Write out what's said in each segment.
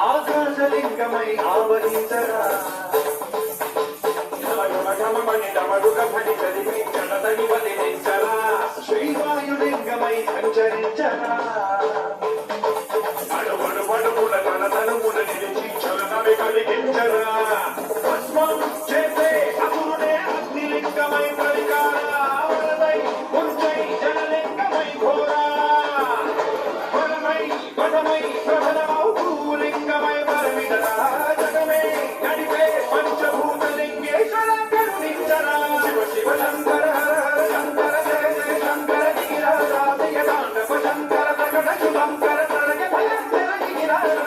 ఆకాశలింగమై ఆవరించరా ఢమఢమమని డమరుకమని చదివి జలదని వదిలించరా శ్రీవాయులింగమై సంచరించరా అడుగుల తనతనుమున నిలిచి చలనమే కలిగించరా భస్మం చేసే అసురుడే అగ్నిలింగమై పరికారా వరదై ముంచై జనలింగమై ఘోరా వరమై వదమై ప్రబలమౌ భూలింగమై వరమిడరా జగమే నడిపే పంచభూతలింగేశ్వర కరుణించరా శివ శివ శంకర శంకర జయ జయ శంకర గిరిరాజా జయ తాండవ శంకర ప్రకట శుభంకర తరగ భయంకర గిరిరాజా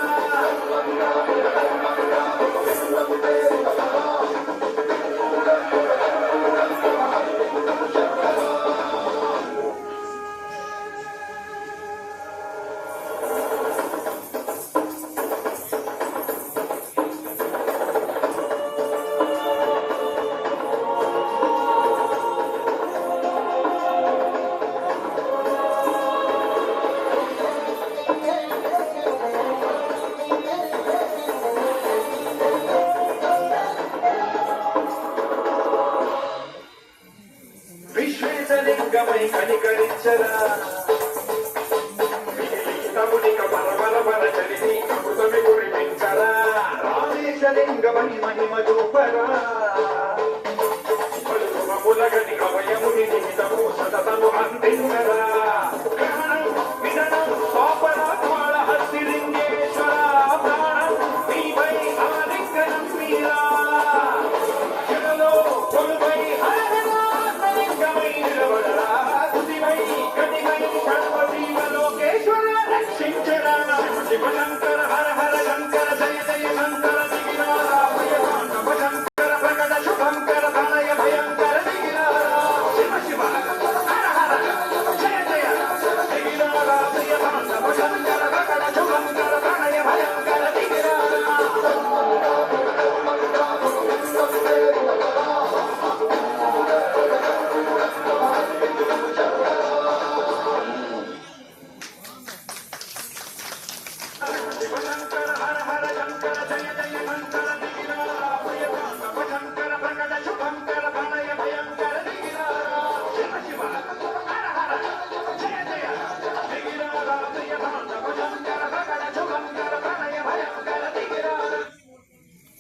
విశ్వేశలింగమై కనికరించరా తమునిక పరపరపర చలిని అమృతమి కురిపించరా రామేశలింగమై మహిమ చూపరా పలుమములగని అవయముని నిమితము సతతము అందించరా